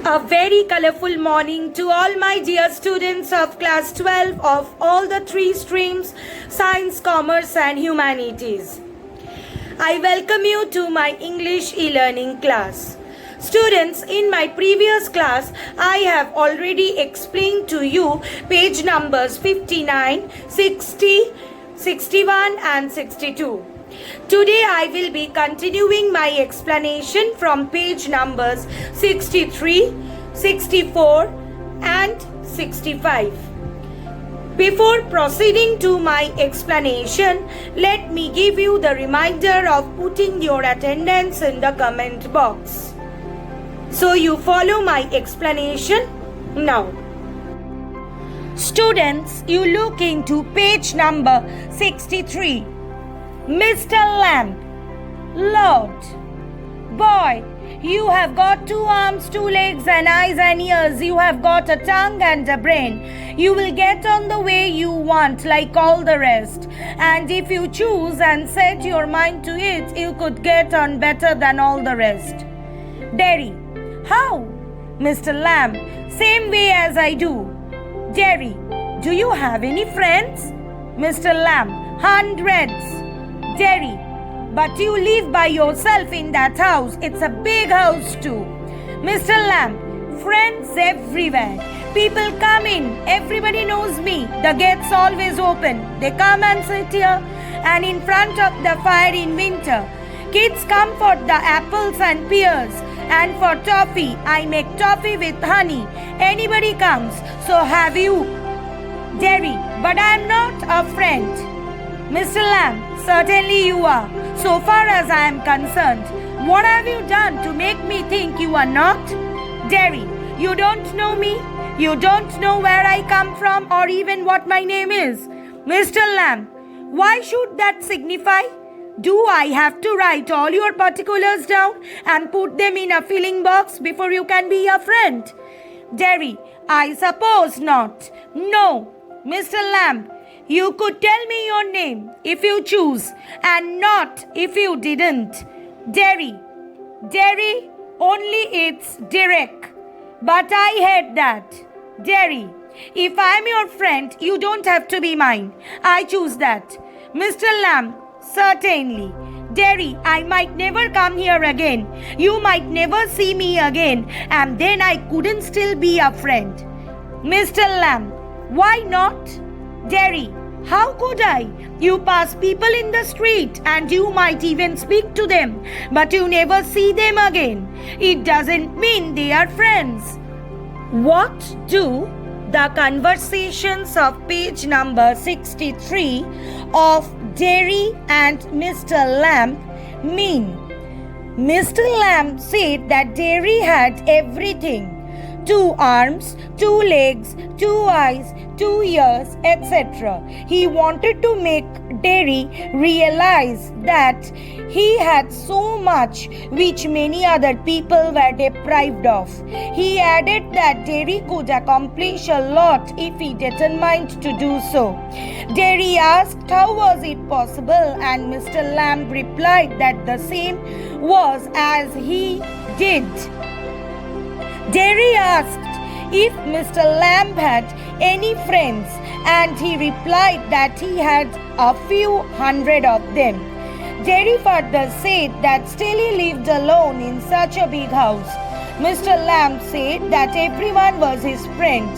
A very colorful morning to all my dear students of class 12 of all the three streams, Science, Commerce and Humanities. I welcome you to my English e-learning class. Students, in my previous class, I have already explained to you page numbers 59, 60, 61 and 62. Today I will be continuing my explanation from page numbers 63, 64 and 65. Before proceeding to my explanation, let me give you the reminder of putting your attendance in the comment box. So you follow my explanation now. Students, you look into page number 63. Mr. Lamb, Lord, boy, you have got 2 arms, 2 legs and eyes and ears. You have got a tongue and a brain. You will get on the way you want like all the rest. And if you choose and set your mind to it, you could get on better than all the rest. Derry, how? Mr. Lamb, same way as I do. Derry, do you have any friends? Mr. Lamb, hundreds. Derry, but you live by yourself in that house. It's a big house too. Mr. Lamb, friends everywhere. People come in. Everybody knows me. The gate's always open. They come and sit here and in front of the fire in winter. Kids come for the apples and pears. And for toffee, I make toffee with honey. Anybody comes. So have you. Derry, but I am not a friend. Mr. Lamb, certainly you are. So far as I am concerned, what have you done to make me think you are not? Derry, you don't know me. You don't know where I come from or even what my name is. Mr. Lamb, why should that signify? Do I have to write all your particulars down and put them in a filling box before you can be a friend? Derry, I suppose not. No. Mr. Lamb, you could tell me your name if you choose and not if you didn't. Derry, only it's Derek. But I hate that. Derry, if I'm your friend, you don't have to be mine. I choose that. Mr. Lamb, certainly. Derry, I might never come here again. You might never see me again. And then I couldn't still be a friend. Mr. Lamb, why not? Derry, how could I? You pass people in the street and you might even speak to them, but you never see them again. It doesn't mean they are friends. What do the conversations of page number 63 of Derry and Mr. Lamb mean? Mr. Lamb said that Derry had everything. 2 arms, 2 legs, 2 eyes, 2 ears, etc. He wanted to make Derry realize that he had so much which many other people were deprived of. He added that Derry could accomplish a lot if he determined to do so. Derry asked how was it possible, and Mr. Lamb replied that the same was as he did. Derry asked if Mr. Lamb had any friends, and he replied that he had a few hundred of them. Derry further said that still he lived alone in such a big house. Mr. Lamb said that everyone was his friend.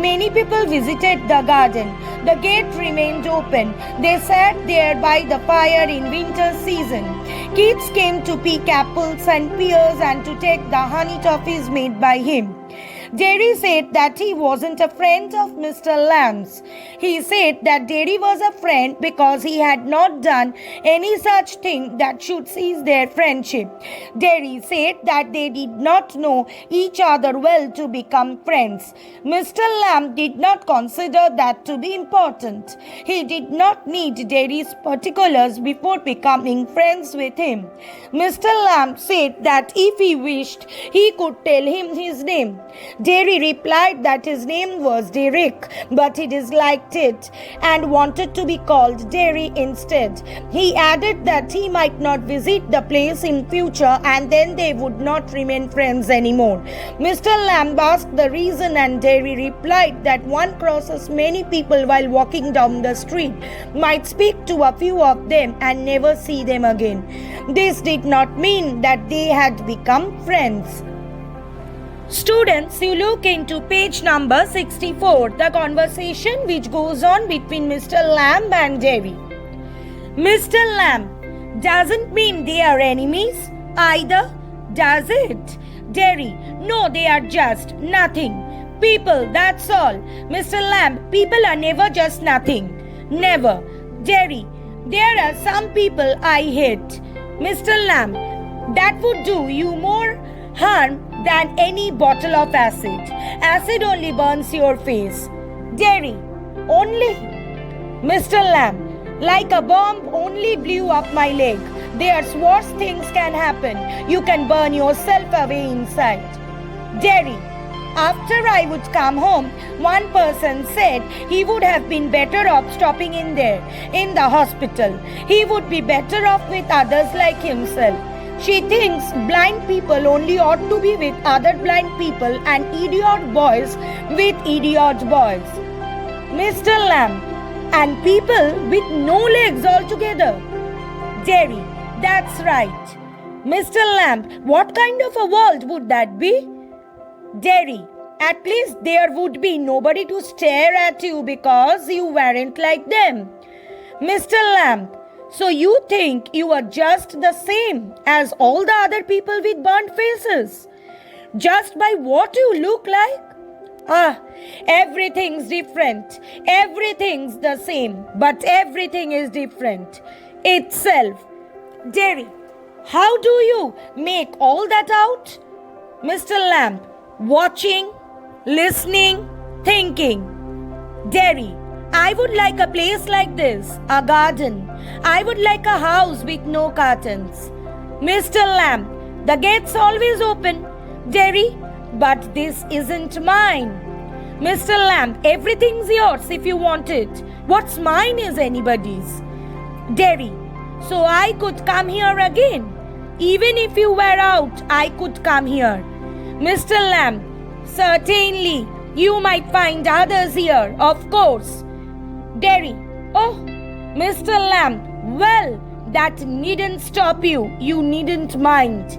Many people visited the garden. The gate remained open. They sat there by the fire in winter season. Kids came to pick apples and pears and to take the honey toffees made by him. Derry said that he wasn't a friend of Mr. Lamb's. He said that Derry was a friend because he had not done any such thing that should cease their friendship. Derry said that they did not know each other well to become friends. Mr. Lamb did not consider that to be important. He did not need Derry's particulars before becoming friends with him. Mr. Lamb said that if he wished, he could tell him his name. Jerry replied that his name was Derek, but he disliked it and wanted to be called Derry instead. He added that he might not visit the place in future and then they would not remain friends anymore. Mr. Lamb asked the reason and Derry replied that one crosses many people while walking down the street, might speak to a few of them and never see them again. This did not mean that they had become friends. Students, you look into page number 64, the conversation which goes on between Mr. Lamb and Derry. Mr. Lamb, doesn't mean they are enemies either, does it? Derry, no, they are just nothing. People, that's all. Mr. Lamb, people are never just nothing. Never. Derry, there are some people I hate. Mr. Lamb, that would do you more harm than any bottle of acid. Acid only burns your face. Derry, only? Mr. Lamb, like a bomb only blew up my leg. There's worse things can happen. You can burn yourself away inside. Derry, after I would come home, one person said he would have been better off stopping in there, in the hospital. He would be better off with others like himself. She thinks blind people only ought to be with other blind people and idiot boys with idiot boys. Mr. Lamb, and people with no legs altogether. Derry, that's right. Mr. Lamb, what kind of a world would that be? Derry, at least there would be nobody to stare at you because you weren't like them. Mr. Lamb, so you think you are just the same as all the other people with burnt faces? Just by what you look like? Everything's different. Everything's the same, but everything is different itself. Derry, how do you make all that out? Mr. Lamb, watching, listening, thinking. Derry, I would like a place like this, a garden. I would like a house with no curtains. Mr. Lamb, the gate's always open. Derry, but this isn't mine. Mr. Lamb, everything's yours if you want it. What's mine is anybody's. Derry, so I could come here again. Even if you were out, I could come here. Mr. Lamb, certainly, you might find others here, of course. Derry, oh, Mr. Lamb, well, that needn't stop you. You needn't mind.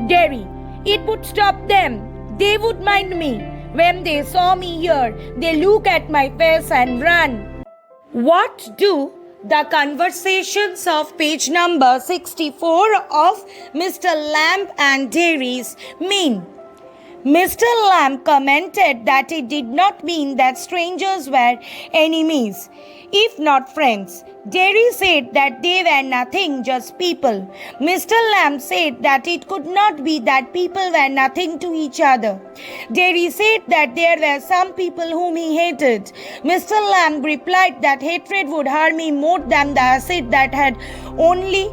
Derry, it would stop them. They would mind me. When they saw me here, they look at my face and run. What do the conversations of page number 64 of Mr. Lamb and Derry's mean? Mr. Lamb commented that it did not mean that strangers were enemies, if not friends. Derry said that they were nothing, just people. Mr. Lamb said that it could not be that people were nothing to each other. Derry said that there were some people whom he hated. Mr. Lamb replied that hatred would harm him more than the acid that had only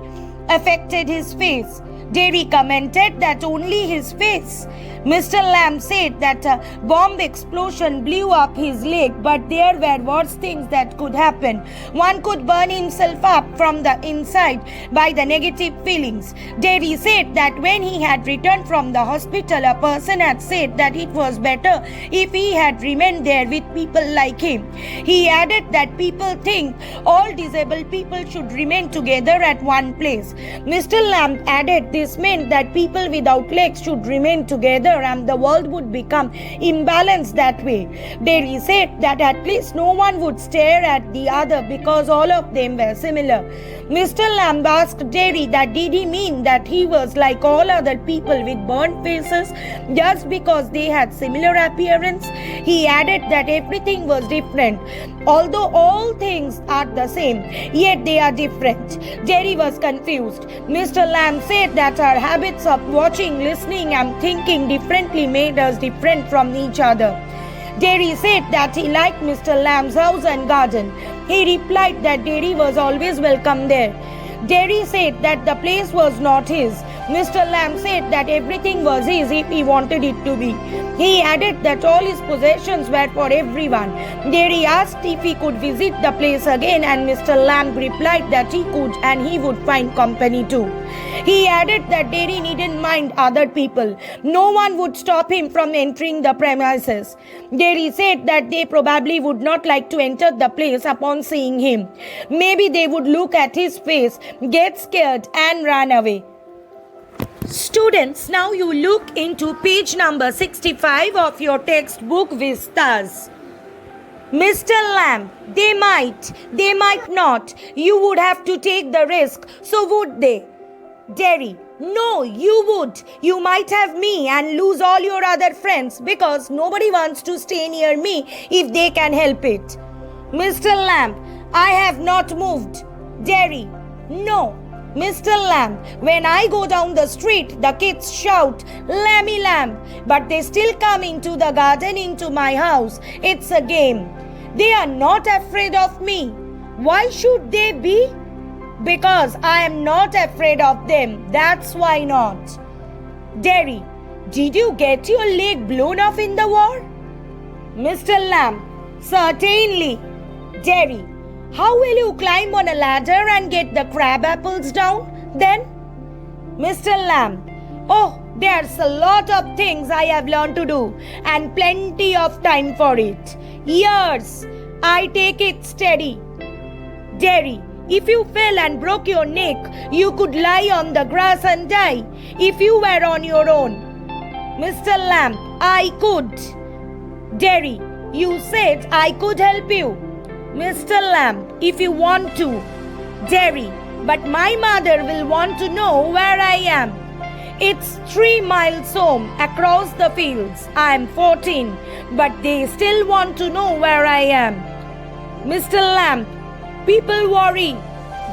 affected his face. Derry commented that only his face. Mr. Lamb said that a bomb explosion blew up his leg, but there were worse things that could happen. One could burn himself up from the inside by the negative feelings. Derry said that when he had returned from the hospital, a person had said that it was better if he had remained there with people like him. He added that people think all disabled people should remain together at one place. Mr. Lamb added this meant that people without legs should remain together and the world would become imbalanced that way. Derry said that at least no one would stare at the other because all of them were similar. Mr. Lamb asked Derry that did he mean that he was like all other people with burnt faces just because they had similar appearance? He added that everything was different. Although all things are the same, yet they are different. Derry was confused. Mr. Lamb said that our habits of watching, listening and thinking differently made us different from each other. Derry said that he liked Mr. Lamb's house and garden. He replied that Derry was always welcome there. Derry said that the place was not his. Mr. Lamb said that everything was his if he wanted it to be. He added that all his possessions were for everyone. Jerry asked if he could visit the place again, and Mr. Lamb replied that he could and he would find company too. He added that Jerry needn't mind other people. No one would stop him from entering the premises. Jerry said that they probably would not like to enter the place upon seeing him. Maybe they would look at his face, get scared and run away. Students, now you look into page number 65 of your textbook Vistas. Mr. Lamb, they might not. You would have to take the risk, so would they? Jerry, no, you would. You might have me and lose all your other friends because nobody wants to stay near me if they can help it. Mr. Lamb, I have not moved. Jerry, no. Mr. Lamb, when I go down the street, the kids shout, "Lammy Lamb," but they still come into the garden into my house. It's a game. They are not afraid of me. Why should they be? Because I am not afraid of them. That's why not. Jerry, did you get your leg blown off in the war? Mr. Lamb, certainly. Jerry, how will you climb on a ladder and get the crab apples down then? Mr. Lamb, oh, there's a lot of things I have learned to do and plenty of time for it. Years. I take it steady. Jerry, if you fell and broke your neck, you could lie on the grass and die if you were on your own. Mr. Lamb, I could. Jerry, you said I could help you. Mr. Lamb, if you want to. Jerry, but my mother will want to know where I am. It's 3 miles home across the fields. I am 14, but they still want to know where I am. Mr. Lamb, people worry.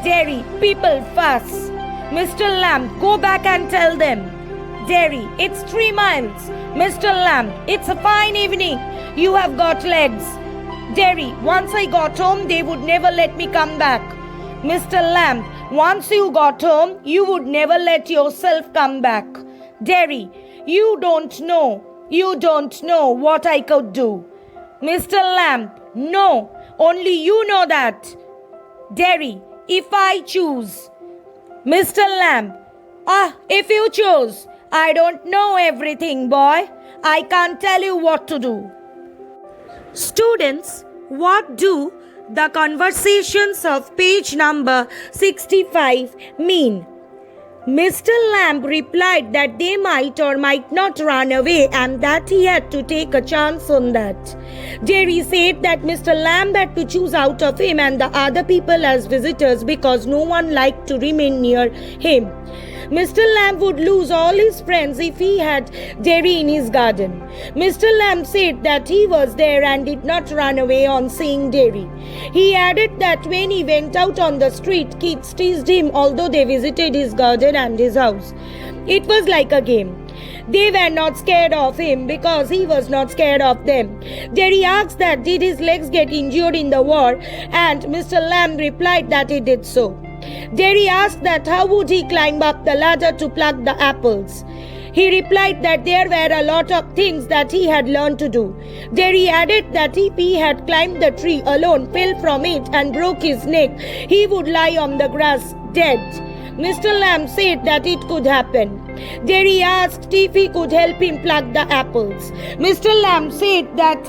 Jerry, people fuss. Mr. Lamb, go back and tell them. Jerry, it's 3 miles. Mr. Lamb, it's a fine evening. You have got legs. Jerry, once I got home, they would never let me come back. Mr. Lamb, once you got home, you would never let yourself come back. Jerry, you don't know what I could do. Mr. Lamb, no, only you know that. Jerry, if I choose. Mr. Lamb, if you choose. I don't know everything, boy. I can't tell you what to do. Students, what do the conversations of page number 65 mean? Mr. Lamb replied that they might or might not run away and that he had to take a chance on that. Jerry said that Mr. Lamb had to choose out of him and the other people as visitors because no one liked to remain near him. Mr. Lamb would lose all his friends if he had Jerry in his garden. Mr. Lamb said that he was there and did not run away on seeing Jerry. He added that when he went out on the street, kids teased him although they visited his garden and his house. It was like a game. They were not scared of him because he was not scared of them. Jerry asked that did his legs get injured in the war, and Mr. Lamb replied that he did so. Jerry asked that how would he climb up the ladder to pluck the apples. He replied that there were a lot of things that he had learned to do. Jerry added that if he had climbed the tree alone, fell from it and broke his neck, he would lie on the grass dead. Mr. Lamb said that it could happen. Jerry asked if he could help him pluck the apples. Mr. Lamb said that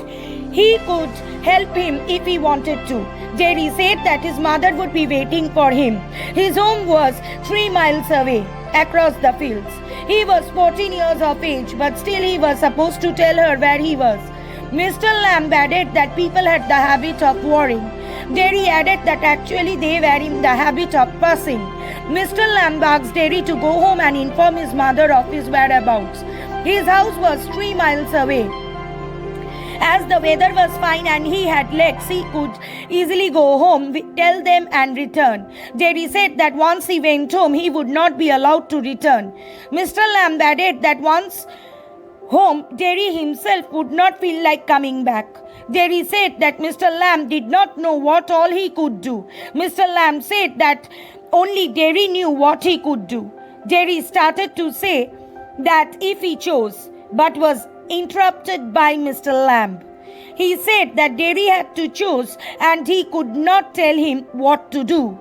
he could help him if he wanted to. Jerry said that his mother would be waiting for him. His home was 3 miles away across the fields. He was 14 years of age, but still he was supposed to tell her where he was. Mr. Lamb added that people had the habit of worrying. Jerry added that actually they were in the habit of fussing. Mr. Lamb asked Jerry to go home and inform his mother of his whereabouts. His house was 3 miles away. As the weather was fine and he had legs, he could easily go home, tell them and return. Jerry said that once he went home, he would not be allowed to return. Mr. Lamb added that once home, Jerry himself would not feel like coming back. Jerry said that Mr. Lamb did not know what all he could do. Mr. Lamb said that only Jerry knew what he could do. Derry started to say that if he chose, but was interrupted by Mr. Lamb. He said that Derry had to choose and he could not tell him what to do.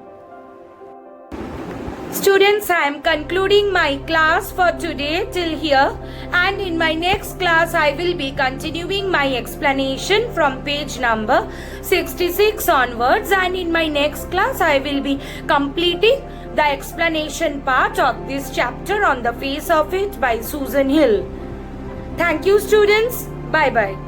Students, I am concluding my class for today till here, and in my next class I will be continuing my explanation from page number 66 onwards, and in my next class I will be completing the explanation part of this chapter on the face of it by Susan Hill. Thank you, students. Bye bye.